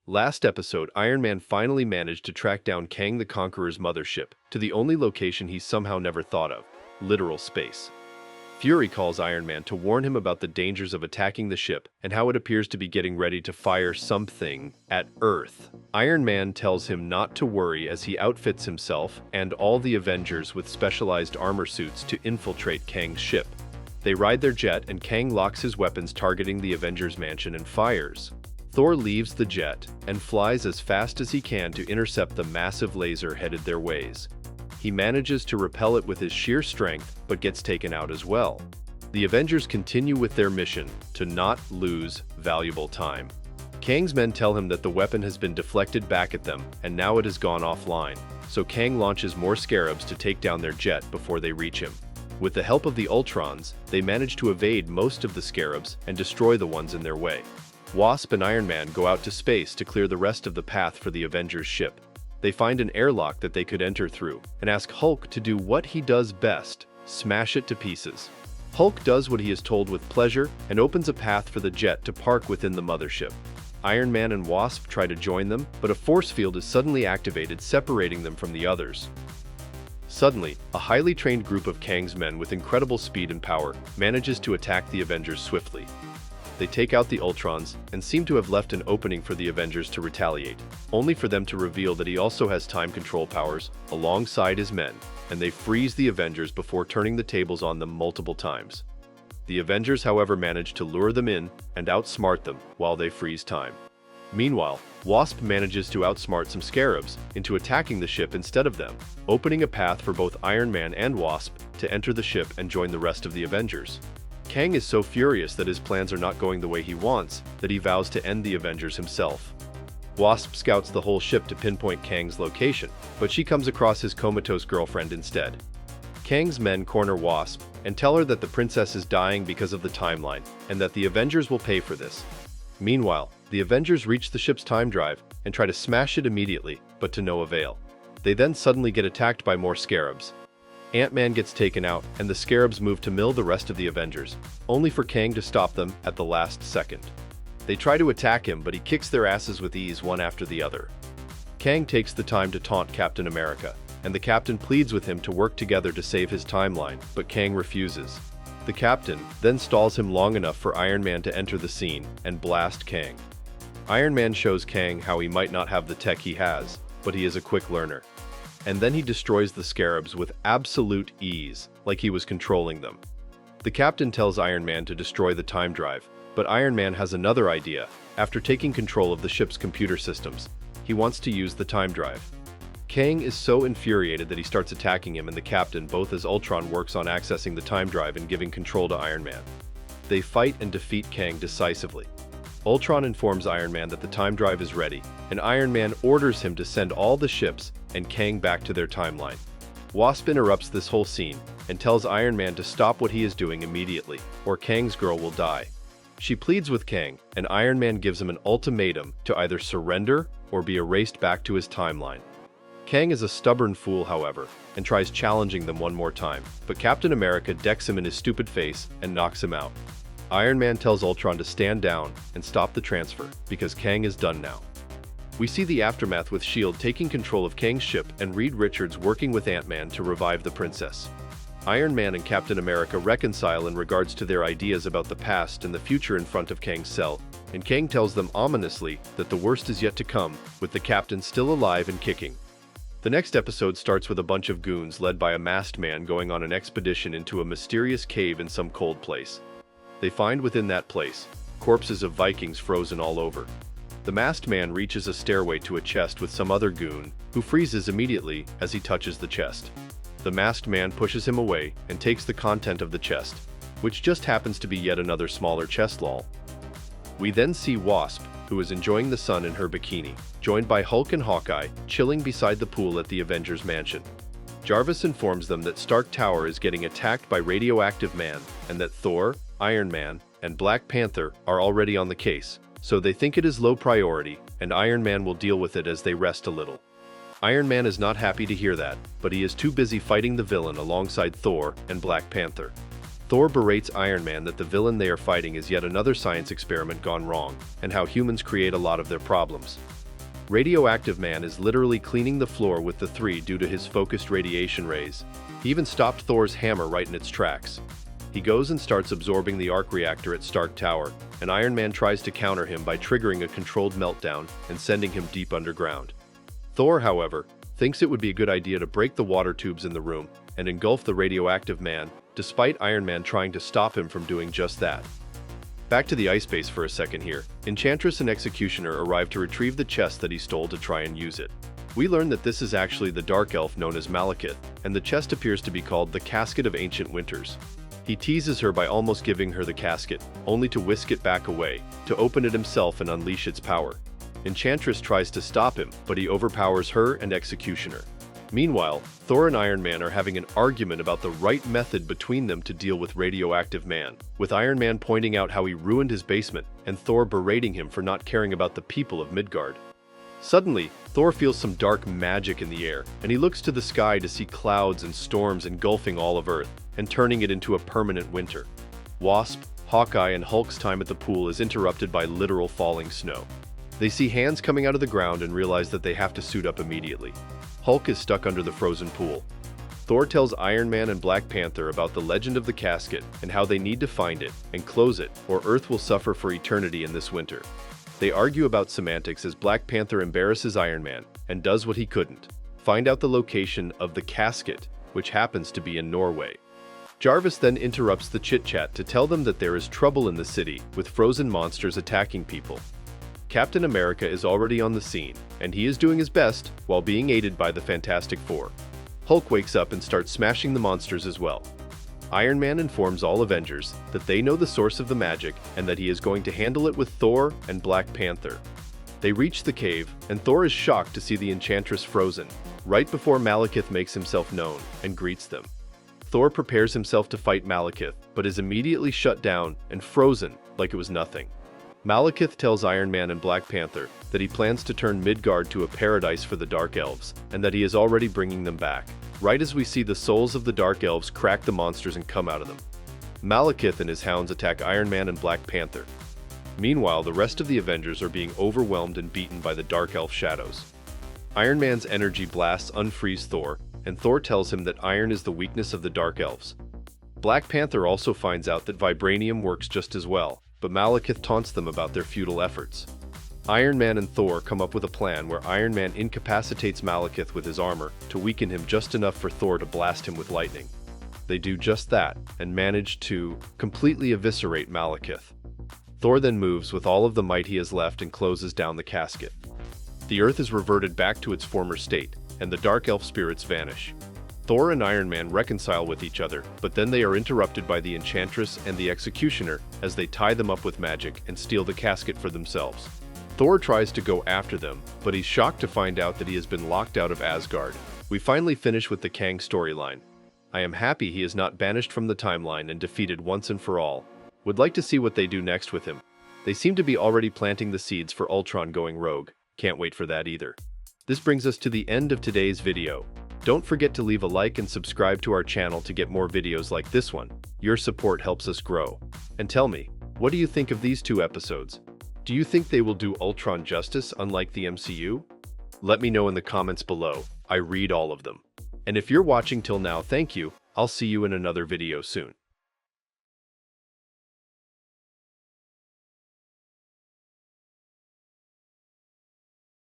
Last episode, Iron Man finally managed to track down Kang the Conqueror's mothership to the only location he somehow never thought of: literal space. Fury calls Iron Man to warn him about the dangers of attacking the ship and how it appears to be getting ready to fire something at Earth. Iron Man tells him not to worry as he outfits himself and all the Avengers with specialized armor suits to infiltrate Kang's ship. They ride their jet and Kang locks his weapons targeting the Avengers mansion and fires. Thor leaves the jet and flies as fast as he can to intercept the massive laser headed their ways. He manages to repel it with his sheer strength, but gets taken out as well. The Avengers continue with their mission to not lose valuable time. Kang's men tell him that the weapon has been deflected back at them and now it has gone offline, so Kang launches more scarabs to take down their jet before they reach him. With the help of the Ultrons, they manage to evade most of the scarabs and destroy the ones in their way. Wasp and Iron Man go out to space to clear the rest of the path for the Avengers ship. They find an airlock that they could enter through and ask Hulk to do what he does best: smash it to pieces. Hulk does what he is told with pleasure and opens a path for the jet to park within the mothership. Iron Man and Wasp try to join them, but a force field is suddenly activated, separating them from the others. Suddenly, a highly trained group of Kang's men with incredible speed and power manages to attack the Avengers swiftly. They take out the Ultrons and seem to have left an opening for the Avengers to retaliate, only for them to reveal that he also has time control powers alongside his men, and they freeze the Avengers before turning the tables on them multiple times. The Avengers, however, manage to lure them in and outsmart them while they freeze time. Meanwhile, Wasp manages to outsmart some scarabs into attacking the ship instead of them, opening a path for both Iron Man and Wasp to enter the ship and join the rest of the Avengers. Kang is so furious that his plans are not going the way he wants that he vows to end the Avengers himself. Wasp scouts the whole ship to pinpoint Kang's location, but she comes across his comatose girlfriend instead. Kang's men corner Wasp and tell her that the princess is dying because of the timeline and that the Avengers will pay for this. Meanwhile, the Avengers reach the ship's time drive and try to smash it immediately, but to no avail. They then suddenly get attacked by more scarabs. Ant-Man gets taken out, and the scarabs move to mill the rest of the Avengers, only for Kang to stop them at the last second. They try to attack him, but he kicks their asses with ease one after the other. Kang takes the time to taunt Captain America, and the Captain pleads with him to work together to save his timeline, but Kang refuses. The Captain then stalls him long enough for Iron Man to enter the scene and blast Kang. Iron Man shows Kang how he might not have the tech he has, but he is a quick learner. And then he destroys the scarabs with absolute ease, like he was controlling them. The Captain tells Iron Man to destroy the time drive, but Iron Man has another idea. After taking control of the ship's computer systems, he wants to use the time drive. Kang is so infuriated that he starts attacking him and the Captain, both as Ultron works on accessing the time drive and giving control to Iron Man. They fight and defeat Kang decisively. Ultron informs Iron Man that the time drive is ready, and Iron Man orders him to send all the ships and Kang back to their timeline. Wasp interrupts this whole scene and tells Iron Man to stop what he is doing immediately, or Kang's girl will die. She pleads with Kang, and Iron Man gives him an ultimatum to either surrender or be erased back to his timeline. Kang is a stubborn fool, however, and tries challenging them one more time, but Captain America decks him in his stupid face and knocks him out. Iron Man tells Ultron to stand down and stop the transfer, because Kang is done now. We see the aftermath with S.H.I.E.L.D. taking control of Kang's ship and Reed Richards working with Ant-Man to revive the princess. Iron Man and Captain America reconcile in regards to their ideas about the past and the future in front of Kang's cell, and Kang tells them ominously that the worst is yet to come, with the Captain still alive and kicking. The next episode starts with a bunch of goons led by a masked man going on an expedition into a mysterious cave in some cold place. They find within that place corpses of Vikings frozen all over. The masked man reaches a stairway to a chest with some other goon, who freezes immediately as he touches the chest. The masked man pushes him away and takes the content of the chest, which just happens to be yet another smaller chest lol. We then see Wasp, who is enjoying the sun in her bikini, joined by Hulk and Hawkeye, chilling beside the pool at the Avengers mansion. Jarvis informs them that Stark Tower is getting attacked by Radioactive Man, and that Thor, Iron Man, and Black Panther are already on the case, so they think it is low priority, and Iron Man will deal with it as they rest a little. Iron Man is not happy to hear that, but he is too busy fighting the villain alongside Thor and Black Panther. Thor berates Iron Man that the villain they are fighting is yet another science experiment gone wrong, and how humans create a lot of their problems. Radioactive Man is literally cleaning the floor with the three due to his focused radiation rays. He even stopped Thor's hammer right in its tracks. He goes and starts absorbing the arc reactor at Stark Tower, and Iron Man tries to counter him by triggering a controlled meltdown and sending him deep underground. Thor, however, thinks it would be a good idea to break the water tubes in the room and engulf the radioactive man, despite Iron Man trying to stop him from doing just that. Back to the ice base for a second here. Enchantress and Executioner arrive to retrieve the chest that he stole to try and use it. We learn that this is actually the Dark Elf known as Malekith, and the chest appears to be called the Casket of Ancient Winters. He teases her by almost giving her the casket, only to whisk it back away, to open it himself and unleash its power. Enchantress tries to stop him, but he overpowers her and Executioner. Meanwhile, Thor and Iron Man are having an argument about the right method between them to deal with Radioactive Man, with Iron Man pointing out how he ruined his basement, and Thor berating him for not caring about the people of Midgard. Suddenly, Thor feels some dark magic in the air, and he looks to the sky to see clouds and storms engulfing all of Earth, and turning it into a permanent winter. Wasp, Hawkeye, and Hulk's time at the pool is interrupted by literal falling snow. They see hands coming out of the ground and realize that they have to suit up immediately. Hulk is stuck under the frozen pool. Thor tells Iron Man and Black Panther about the legend of the casket and how they need to find it and close it, or Earth will suffer for eternity in this winter. They argue about semantics as Black Panther embarrasses Iron Man and does what he couldn't: find out the location of the casket, which happens to be in Norway. Jarvis then interrupts the chit-chat to tell them that there is trouble in the city, with frozen monsters attacking people. Captain America is already on the scene, and he is doing his best while being aided by the Fantastic Four. Hulk wakes up and starts smashing the monsters as well. Iron Man informs all Avengers that they know the source of the magic and that he is going to handle it with Thor and Black Panther. They reach the cave, and Thor is shocked to see the Enchantress frozen, right before Malekith makes himself known and greets them. Thor prepares himself to fight Malekith, but is immediately shut down and frozen like it was nothing. Malekith tells Iron Man and Black Panther that he plans to turn Midgard to a paradise for the Dark Elves, and that he is already bringing them back, right as we see the souls of the Dark Elves crack the monsters and come out of them. Malekith and his hounds attack Iron Man and Black Panther. Meanwhile, the rest of the Avengers are being overwhelmed and beaten by the Dark Elf shadows. Iron Man's energy blasts unfreeze Thor, and Thor tells him that iron is the weakness of the Dark Elves. Black Panther also finds out that vibranium works just as well, but Malekith taunts them about their futile efforts. Iron Man and Thor come up with a plan where Iron Man incapacitates Malekith with his armor to weaken him just enough for Thor to blast him with lightning. They do just that, and manage to completely eviscerate Malekith. Thor then moves with all of the might he has left and closes down the casket. The Earth is reverted back to its former state, and the Dark Elf spirits vanish. Thor and Iron Man reconcile with each other, but then they are interrupted by the Enchantress and the Executioner as they tie them up with magic and steal the casket for themselves. Thor tries to go after them, but he's shocked to find out that he has been locked out of Asgard. We finally finish with the Kang storyline. I am happy he is not banished from the timeline and defeated once and for all. Would like to see what they do next with him. They seem to be already planting the seeds for Ultron going rogue. Can't wait for that either. This brings us to the end of today's video. Don't forget to leave a like and subscribe to our channel to get more videos like this one. Your support helps us grow. And tell me, what do you think of these two episodes? Do you think they will do Ultron justice unlike the MCU? Let me know in the comments below. I read all of them. And if you're watching till now, thank you. I'll see you in another video soon.